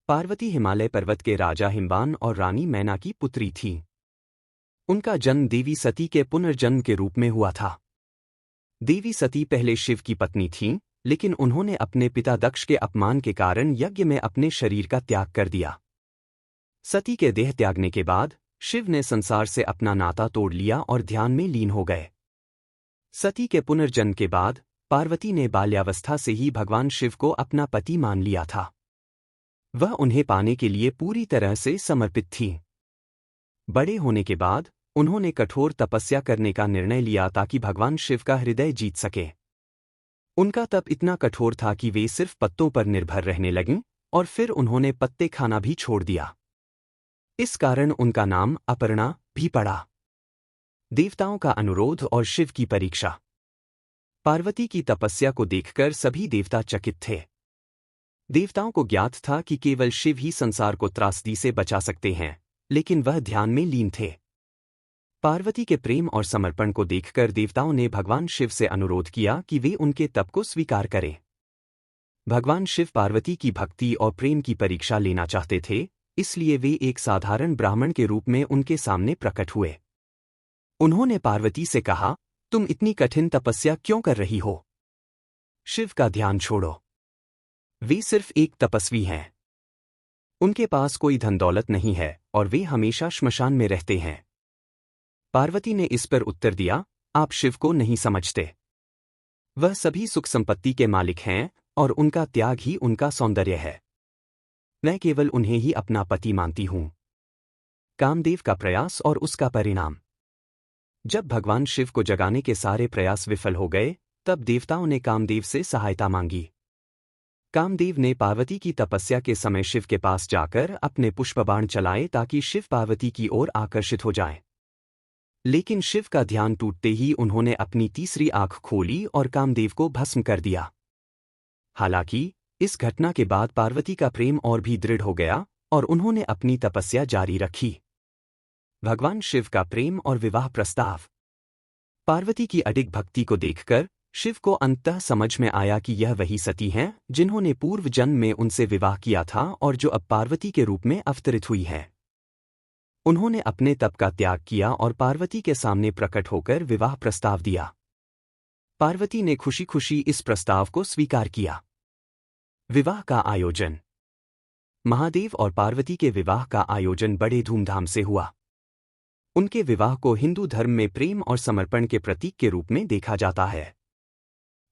पार्वती हिमालय पर्वत के राजा हिमवान और रानी मैना की पुत्री थी। उनका जन्म देवी सती के पुनर्जन्म के रूप में हुआ था। देवी सती पहले शिव की पत्नी थीं, लेकिन उन्होंने अपने पिता दक्ष के अपमान के कारण यज्ञ में अपने शरीर का त्याग कर दिया। सती के देह त्यागने के बाद शिव ने संसार से अपना नाता तोड़ लिया और ध्यान में लीन हो गए। सती के पुनर्जन्म के बाद पार्वती ने बाल्यावस्था से ही भगवान शिव को अपना पति मान लिया था। वह उन्हें पाने के लिए पूरी तरह से समर्पित थी। बड़े होने के बाद उन्होंने कठोर तपस्या करने का निर्णय लिया ताकि भगवान शिव का हृदय जीत सके। उनका तप इतना कठोर था कि वे सिर्फ पत्तों पर निर्भर रहने लगीं और फिर उन्होंने पत्ते खाना भी छोड़ दिया। इस कारण उनका नाम अपर्णा भी पड़ा। देवताओं का अनुरोध और शिव की परीक्षा। पार्वती की तपस्या को देखकर सभी देवता चकित थे। देवताओं को ज्ञात था कि केवल शिव ही संसार को त्रासदी से बचा सकते हैं, लेकिन वह ध्यान में लीन थे। पार्वती के प्रेम और समर्पण को देखकर देवताओं ने भगवान शिव से अनुरोध किया कि वे उनके तप को स्वीकार करें। भगवान शिव पार्वती की भक्ति और प्रेम की परीक्षा लेना चाहते थे, इसलिए वे एक साधारण ब्राह्मण के रूप में उनके सामने प्रकट हुए। उन्होंने पार्वती से कहा, तुम इतनी कठिन तपस्या क्यों कर रही हो? शिव का ध्यान छोड़ो। वे सिर्फ एक तपस्वी हैं। उनके पास कोई धन दौलत नहीं है और वे हमेशा श्मशान में रहते हैं। पार्वती ने इस पर उत्तर दिया, आप शिव को नहीं समझते। वह सभी सुख संपत्ति के मालिक हैं और उनका त्याग ही उनका सौंदर्य है। मैं केवल उन्हें ही अपना पति मानती हूं। कामदेव का प्रयास और उसका परिणाम। जब भगवान शिव को जगाने के सारे प्रयास विफल हो गए, तब देवताओं ने कामदेव से सहायता मांगी। कामदेव ने पार्वती की तपस्या के समय शिव के पास जाकर अपने पुष्पबाण चलाए ताकि शिव पार्वती की ओर आकर्षित हो जाएं। लेकिन शिव का ध्यान टूटते ही उन्होंने अपनी तीसरी आंख खोली और कामदेव को भस्म कर दिया। हालांकि इस घटना के बाद पार्वती का प्रेम और भी दृढ़ हो गया और उन्होंने अपनी तपस्या जारी रखी। भगवान शिव का प्रेम और विवाह प्रस्ताव। पार्वती की अडिग भक्ति को देखकर शिव को अंततः समझ में आया कि यह वही सती हैं जिन्होंने पूर्व जन्म में उनसे विवाह किया था और जो अब पार्वती के रूप में अवतरित हुई हैं। उन्होंने अपने तप का त्याग किया और पार्वती के सामने प्रकट होकर विवाह प्रस्ताव दिया। पार्वती ने खुशी खुशी इस प्रस्ताव को स्वीकार किया। विवाह का आयोजन। महादेव और पार्वती के विवाह का आयोजन बड़े धूमधाम से हुआ। उनके विवाह को हिंदू धर्म में प्रेम और समर्पण के प्रतीक के रूप में देखा जाता है।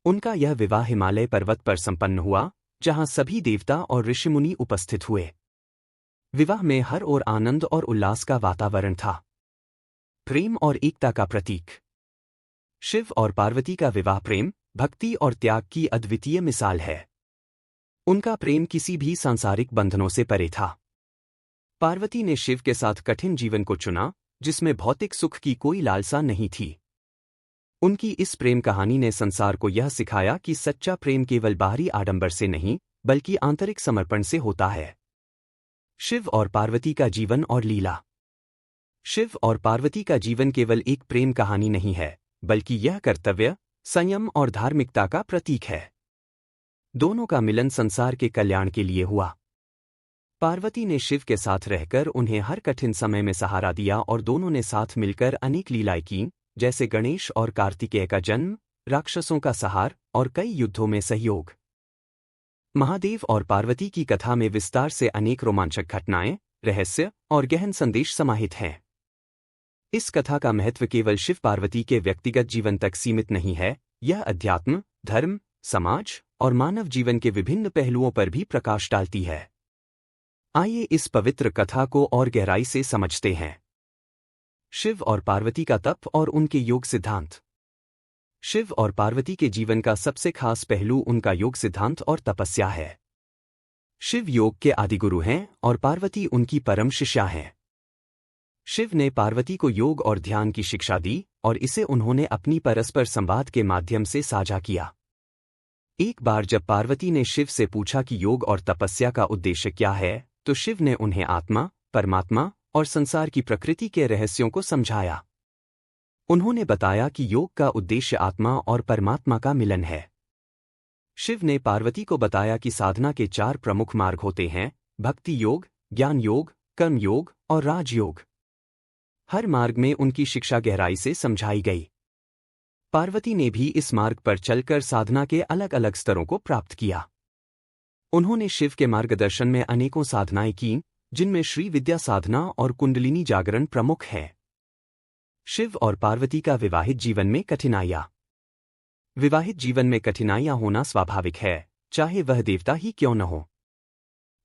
उनका यह विवाह हिमालय पर्वत पर संपन्न हुआ, जहां सभी देवता और ऋषिमुनि उपस्थित हुए। विवाह में हर ओर आनंद और उल्लास का वातावरण था। प्रेम और एकता का प्रतीक। शिव और पार्वती का विवाह प्रेम, भक्ति और त्याग की अद्वितीय मिसाल है। उनका प्रेम किसी भी सांसारिक बंधनों से परे था। पार्वती ने शिव के साथ कठिन जीवन को चुना, जिसमें भौतिक सुख की कोई लालसा नहीं थी। उनकी इस प्रेम कहानी ने संसार को यह सिखाया कि सच्चा प्रेम केवल बाहरी आडंबर से नहीं, बल्कि आंतरिक समर्पण से होता है। शिव और पार्वती का जीवन और लीला। शिव और पार्वती का जीवन केवल एक प्रेम कहानी नहीं है, बल्कि यह कर्तव्य, संयम और धार्मिकता का प्रतीक है। दोनों का मिलन संसार के कल्याण के लिए हुआ। पार्वती ने शिव के साथ रहकर उन्हें हर कठिन समय में सहारा दिया और दोनों ने साथ मिलकर अनेक लीलाएं की, जैसे गणेश और कार्तिकेय का जन्म, राक्षसों का संहार और कई युद्धों में सहयोग। महादेव और पार्वती की कथा में विस्तार से अनेक रोमांचक घटनाएं, रहस्य और गहन संदेश समाहित हैं। इस कथा का महत्व केवल शिव पार्वती के व्यक्तिगत जीवन तक सीमित नहीं है, यह अध्यात्म, धर्म, समाज और मानव जीवन के विभिन्न पहलुओं पर भी प्रकाश डालती है। आइए इस पवित्र कथा को और गहराई से समझते हैं। शिव और पार्वती का तप और उनके योग सिद्धांत। शिव और पार्वती के जीवन का सबसे खास पहलू उनका योग सिद्धांत और तपस्या है। शिव योग के आदिगुरु हैं और पार्वती उनकी परम शिष्या हैं। शिव ने पार्वती को योग और ध्यान की शिक्षा दी और इसे उन्होंने अपनी परस्पर संवाद के माध्यम से साझा किया। एक बार जब पार्वती ने शिव से पूछा कि योग और तपस्या का उद्देश्य क्या है, तो शिव ने उन्हें आत्मा, परमात्मा और संसार की प्रकृति के रहस्यों को समझाया। उन्होंने बताया कि योग का उद्देश्य आत्मा और परमात्मा का मिलन है। शिव ने पार्वती को बताया कि साधना के 4 प्रमुख मार्ग होते हैं, भक्ति योग, ज्ञान योग, कर्म योग और राजयोग। हर मार्ग में उनकी शिक्षा गहराई से समझाई गई। पार्वती ने भी इस मार्ग पर चलकर साधना के अलग अलग स्तरों को प्राप्त किया। उन्होंने शिव के मार्गदर्शन में अनेकों साधनाएं की, जिनमें श्री विद्या साधना और कुंडलिनी जागरण प्रमुख है। शिव और पार्वती का विवाहित जीवन में कठिनाइयां। विवाहित जीवन में कठिनाइयां होना स्वाभाविक है, चाहे वह देवता ही क्यों न हो।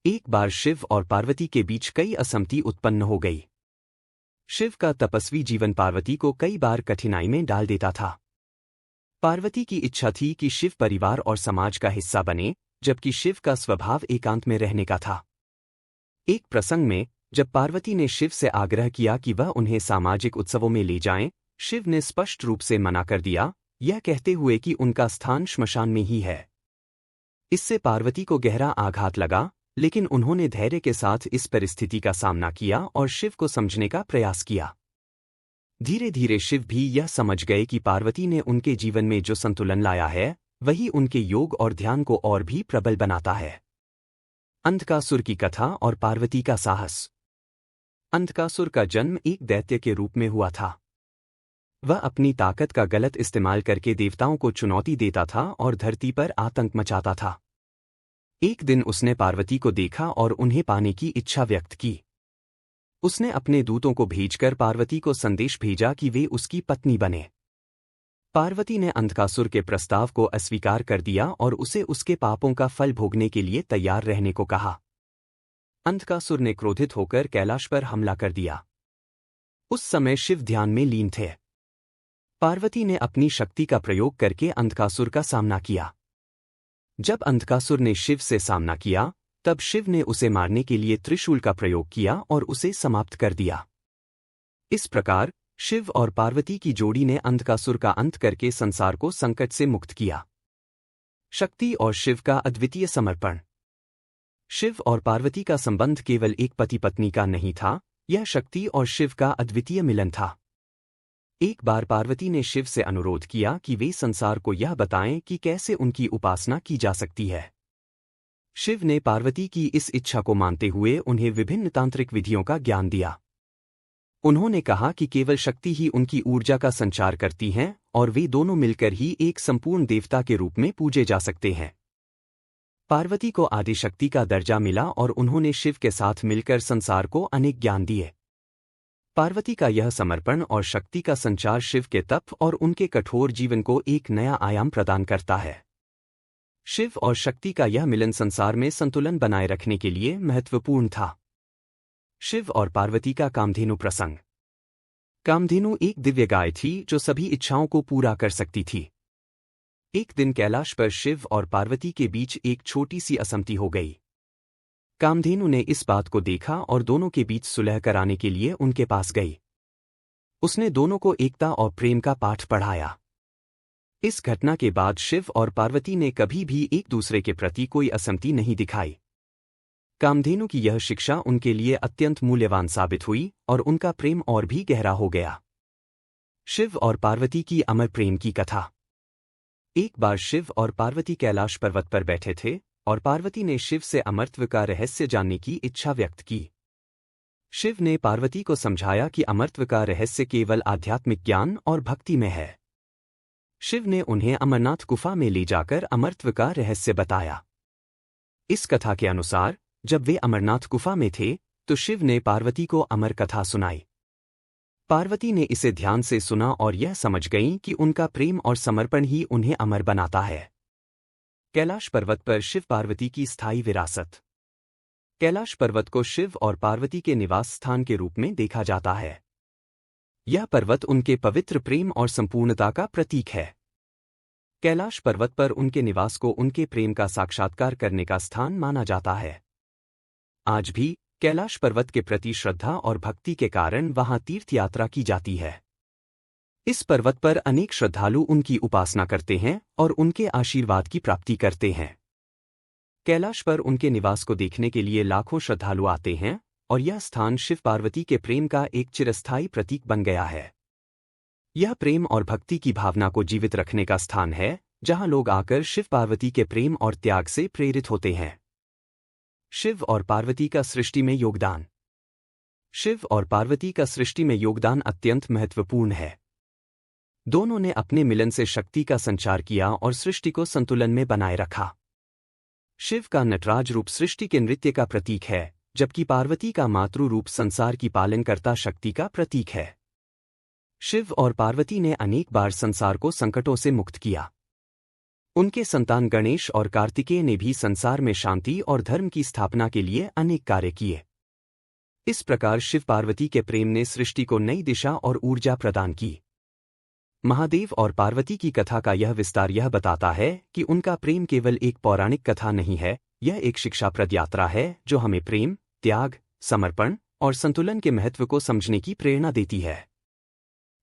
एक बार शिव और पार्वती के बीच कई असहमति उत्पन्न हो गई। शिव का तपस्वी जीवन पार्वती को कई बार कठिनाई में डाल देता था। पार्वती की इच्छा थी कि शिव परिवार और समाज का हिस्सा बने, जबकि शिव का स्वभाव एकांत में रहने का था। एक प्रसंग में जब पार्वती ने शिव से आग्रह किया कि वह उन्हें सामाजिक उत्सवों में ले जाएं, शिव ने स्पष्ट रूप से मना कर दिया, यह कहते हुए कि उनका स्थान श्मशान में ही है। इससे पार्वती को गहरा आघात लगा, लेकिन उन्होंने धैर्य के साथ इस परिस्थिति का सामना किया और शिव को समझने का प्रयास किया। धीरे धीरे शिव भी यह समझ गए कि पार्वती ने उनके जीवन में जो संतुलन लाया है, वही उनके योग और ध्यान को और भी प्रबल बनाता है। अंधकासुर की कथा और पार्वती का साहस। अंधकासुर का जन्म एक दैत्य के रूप में हुआ था। वह अपनी ताकत का गलत इस्तेमाल करके देवताओं को चुनौती देता था और धरती पर आतंक मचाता था। एक दिन उसने पार्वती को देखा और उन्हें पाने की इच्छा व्यक्त की। उसने अपने दूतों को भेजकर पार्वती को संदेश भेजा कि वे उसकी पत्नी बने। पार्वती ने अंधकासुर के प्रस्ताव को अस्वीकार कर दिया और उसे उसके पापों का फल भोगने के लिए तैयार रहने को कहा। अंधकासुर ने क्रोधित होकर कैलाश पर हमला कर दिया। उस समय शिव ध्यान में लीन थे। पार्वती ने अपनी शक्ति का प्रयोग करके अंधकासुर का सामना किया। जब अंधकासुर ने शिव से सामना किया, तब शिव ने उसे मारने के लिए त्रिशूल का प्रयोग किया और उसे समाप्त कर दिया। इस प्रकार शिव और पार्वती की जोड़ी ने अंधकासुर का अंत करके संसार को संकट से मुक्त किया। शक्ति और शिव का अद्वितीय समर्पण। शिव और पार्वती का संबंध केवल एक पति पत्नी का नहीं था, यह शक्ति और शिव का अद्वितीय मिलन था। एक बार पार्वती ने शिव से अनुरोध किया कि वे संसार को यह बताएं कि कैसे उनकी उपासना की जा सकती है। शिव ने पार्वती की इस इच्छा को मानते हुए उन्हें विभिन्न तांत्रिक विधियों का ज्ञान दिया। उन्होंने कहा कि केवल शक्ति ही उनकी ऊर्जा का संचार करती है और वे दोनों मिलकर ही एक संपूर्ण देवता के रूप में पूजे जा सकते हैं। पार्वती को आदिशक्ति का दर्जा मिला और उन्होंने शिव के साथ मिलकर संसार को अनेक ज्ञान दिए। पार्वती का यह समर्पण और शक्ति का संचार शिव के तप और उनके कठोर जीवन को एक नया आयाम प्रदान करता है। शिव और शक्ति का यह मिलन संसार में संतुलन बनाए रखने के लिए महत्वपूर्ण था। शिव और पार्वती का कामधेनु प्रसंग। कामधेनु एक दिव्य गाय थी जो सभी इच्छाओं को पूरा कर सकती थी। एक दिन कैलाश पर शिव और पार्वती के बीच एक छोटी सी असहमति हो गई। कामधेनु ने इस बात को देखा और दोनों के बीच सुलह कराने के लिए उनके पास गई। उसने दोनों को एकता और प्रेम का पाठ पढ़ाया। इस घटना के बाद शिव और पार्वती ने कभी भी एक दूसरे के प्रति कोई असहमति नहीं दिखाई। कामधेनु की यह शिक्षा उनके लिए अत्यंत मूल्यवान साबित हुई और उनका प्रेम और भी गहरा हो गया। शिव और पार्वती की अमर प्रेम की कथा। एक बार शिव और पार्वती कैलाश पर्वत पर बैठे थे और पार्वती ने शिव से अमरत्व का रहस्य जानने की इच्छा व्यक्त की। शिव ने पार्वती को समझाया कि अमरत्व का रहस्य केवल आध्यात्मिक ज्ञान और भक्ति में है। शिव ने उन्हें अमरनाथ गुफा में ले जाकर अमरत्व का रहस्य बताया। इस कथा के अनुसार जब वे अमरनाथ गुफा में थे तो शिव ने पार्वती को अमर कथा सुनाई। पार्वती ने इसे ध्यान से सुना और यह समझ गईं कि उनका प्रेम और समर्पण ही उन्हें अमर बनाता है। कैलाश पर्वत पर शिव पार्वती की स्थायी विरासत। कैलाश पर्वत को शिव और पार्वती के निवास स्थान के रूप में देखा जाता है। यह पर्वत उनके पवित्र प्रेम और संपूर्णता का प्रतीक है। कैलाश पर्वत पर उनके निवास को उनके प्रेम का साक्षात्कार करने का स्थान माना जाता है। आज भी कैलाश पर्वत के प्रति श्रद्धा और भक्ति के कारण वहां तीर्थ यात्रा की जाती है। इस पर्वत पर अनेक श्रद्धालु उनकी उपासना करते हैं और उनके आशीर्वाद की प्राप्ति करते हैं। कैलाश पर उनके निवास को देखने के लिए लाखों श्रद्धालु आते हैं और यह स्थान शिव पार्वती के प्रेम का एक चिरस्थायी प्रतीक बन गया है। यह प्रेम और भक्ति की भावना को जीवित रखने का स्थान है, जहां लोग आकर शिव पार्वती के प्रेम और त्याग से प्रेरित होते हैं। शिव और पार्वती का सृष्टि में योगदान। शिव और पार्वती का सृष्टि में योगदान अत्यंत महत्वपूर्ण है। दोनों ने अपने मिलन से शक्ति का संचार किया और सृष्टि को संतुलन में बनाए रखा। शिव का नटराज रूप सृष्टि के नृत्य का प्रतीक है, जबकि पार्वती का मातृ रूप संसार की पालनकर्ता शक्ति का प्रतीक है। शिव और पार्वती ने अनेक बार संसार को संकटों से मुक्त किया। उनके संतान गणेश और कार्तिकेय ने भी संसार में शांति और धर्म की स्थापना के लिए अनेक कार्य किए। इस प्रकार शिव पार्वती के प्रेम ने सृष्टि को नई दिशा और ऊर्जा प्रदान की। महादेव और पार्वती की कथा का यह विस्तार यह बताता है कि उनका प्रेम केवल एक पौराणिक कथा नहीं है, यह एक शिक्षाप्रद यात्रा है जो हमें प्रेम, त्याग, समर्पण और संतुलन के महत्व को समझने की प्रेरणा देती है।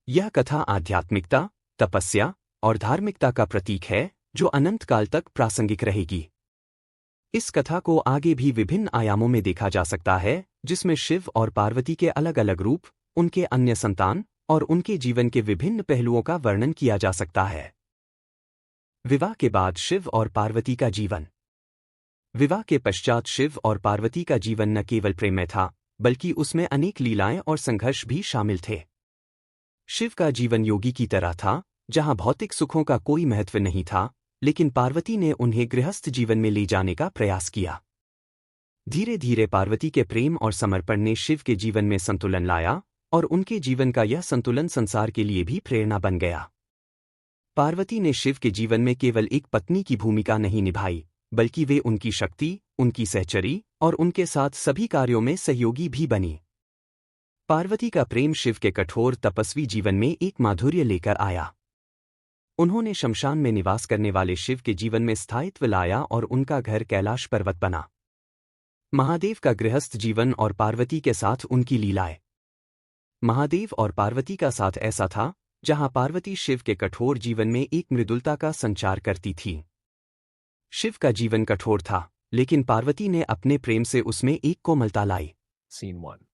यह कथा आध्यात्मिकता, तपस्या और धार्मिकता का प्रतीक है जो अनंत काल तक प्रासंगिक रहेगी। इस कथा को आगे भी विभिन्न आयामों में देखा जा सकता है, जिसमें शिव और पार्वती के अलग अलग रूप, उनके अन्य संतान और उनके जीवन के विभिन्न पहलुओं का वर्णन किया जा सकता है। विवाह के बाद शिव और पार्वती का जीवन। विवाह के पश्चात शिव और पार्वती का जीवन न केवल प्रेम में था, बल्कि उसमें अनेक लीलाएं और संघर्ष भी शामिल थे। शिव का जीवन योगी की तरह था, जहां भौतिक सुखों का कोई महत्व नहीं था, लेकिन पार्वती ने उन्हें गृहस्थ जीवन में ले जाने का प्रयास किया। धीरे धीरे पार्वती के प्रेम और समर्पण ने शिव के जीवन में संतुलन लाया, और उनके जीवन का यह संतुलन संसार के लिए भी प्रेरणा बन गया। पार्वती ने शिव के जीवन में केवल एक पत्नी की भूमिका नहीं निभाई, बल्कि वे उनकी शक्ति, उनकी सहचरी और उनके साथ सभी कार्यों में सहयोगी भी बनी। पार्वती का प्रेम शिव के कठोर तपस्वी जीवन में एक माधुर्य लेकर आया। उन्होंने शमशान में निवास करने वाले शिव के जीवन में स्थायित्व लाया और उनका घर कैलाश पर्वत बना। महादेव का गृहस्थ जीवन और पार्वती के साथ उनकी लीलाएं। महादेव और पार्वती का साथ ऐसा था, जहां पार्वती शिव के कठोर जीवन में एक मृदुलता का संचार करती थी। शिव का जीवन कठोर था, लेकिन पार्वती ने अपने प्रेम से उसमें एक कोमलता लाई।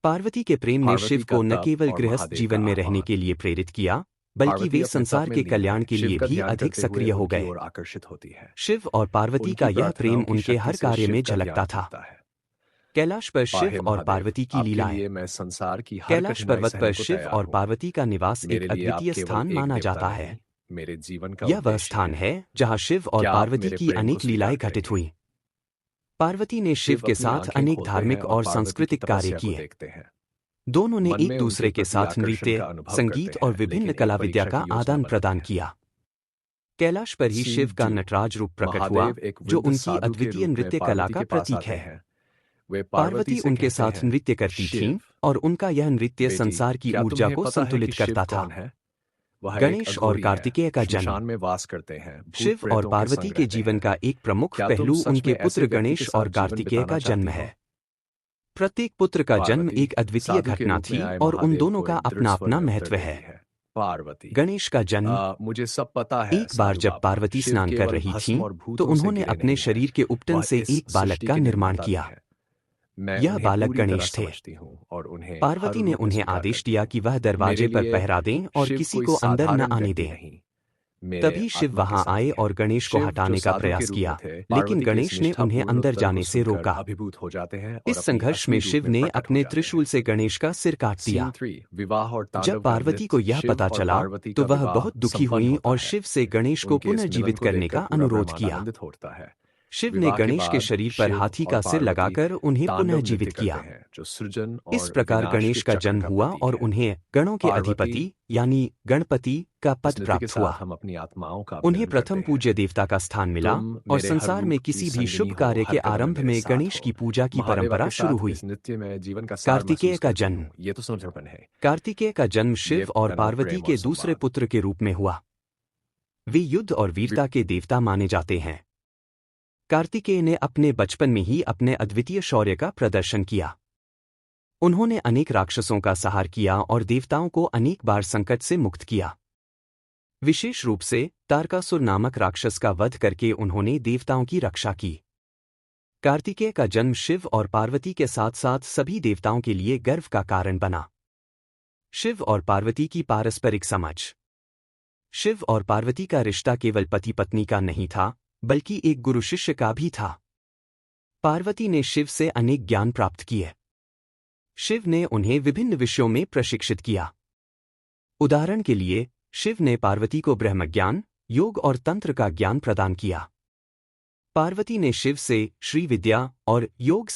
पार्वती के प्रेम ने शिव को न केवल गृहस्थ जीवन में रहने के लिए प्रेरित किया, बल्कि वे संसार के कल्याण के लिए भी अधिक सक्रिय हो गए। शिव और पार्वती का यह प्रेम उनके हर कार्य में झलकता था। कैलाश पर शिव और पार्वती की लीलाएं। कैलाश पर्वत पर शिव और पार्वती का निवास एक अद्वितीय स्थान माना जाता है। यह वह स्थान है जहां शिव और पार्वती की अनेक लीलाएं घटित हुई। पार्वती ने शिव के साथ अनेक धार्मिक और सांस्कृतिक कार्य किए। दोनों ने एक दूसरे के साथ नृत्य, संगीत और विभिन्न कला विद्या का आदान प्रदान किया। कैलाश पर ही शिव का नटराज रूप प्रकट हुआ, जो उनकी अद्वितीय नृत्य कला का प्रतीक है। पार्वती उनके साथ नृत्य करती थीं, और उनका यह नृत्य संसार की ऊर्जा को संतुलित करता था। गणेश और कार्तिकेय का जन्म। शिव और पार्वती के जीवन का एक प्रमुख पहलू उनके पुत्र गणेश और कार्तिकेय का जन्म है। प्रत्येक पुत्र का जन्म एक अद्वितीय घटना थी, और उन दोनों का अपना अपना महत्व है। गणेश का जन्म। मुझे सब पता है। एक बार जब पार्वती स्नान कर रही थीं, तो उन्होंने अपने शरीर के उपटन से एक बालक का निर्माण किया। यह बालक गणेश थे। पार्वती ने उन्हें आदेश दिया कि वह दरवाजे पर पहरा दें और किसी को अंदर न आने दें। तभी शिव वहां आए और गणेश को हटाने का प्रयास किया, लेकिन गणेश ने उन्हें अंदर जाने से रोका। इस संघर्ष में शिव ने अपने त्रिशूल से गणेश का सिर काट दिया। जब पार्वती को यह पता चला, तो वह बहुत दुखी हुई और शिव से गणेश को पुनर्जीवित करने का अनुरोध किया। शिव ने गणेश के शरीर पर हाथी का सिर लगाकर उन्हें पुनः जीवित किया। इस प्रकार गणेश का जन्म हुआ और उन्हें गणों के अधिपति यानी गणपति का पद प्राप्त हुआ। उन्हें प्रथम पूज्य देवता का स्थान मिला, और संसार में किसी भी शुभ कार्य के आरंभ में गणेश की पूजा की परंपरा शुरू हुई। कार्तिकेय का जन्म। कार्तिकेय का जन्म शिव और पार्वती के दूसरे पुत्र के रूप में हुआ। वे युद्ध और वीरता के देवता माने जाते हैं। कार्तिकेय ने अपने बचपन में ही अपने अद्वितीय शौर्य का प्रदर्शन किया। उन्होंने अनेक राक्षसों का संहार किया और देवताओं को अनेक बार संकट से मुक्त किया। विशेष रूप से तारकासुर नामक राक्षस का वध करके उन्होंने देवताओं की रक्षा की। कार्तिकेय का जन्म शिव और पार्वती के साथ साथ सभी देवताओं के लिए गर्व का कारण बना। शिव और पार्वती की पारस्परिक समझ। शिव और पार्वती का रिश्ता केवल पति पत्नी का नहीं था, बल्कि एक गुरु शिष्य का भी था। पार्वती ने शिव से अनेक ज्ञान प्राप्त किए। शिव ने उन्हें विभिन्न विषयों में प्रशिक्षित किया। उदाहरण के लिए, शिव ने पार्वती को ब्रह्मज्ञान, योग और तंत्र का ज्ञान प्रदान किया। पार्वती ने शिव से श्री विद्या और योग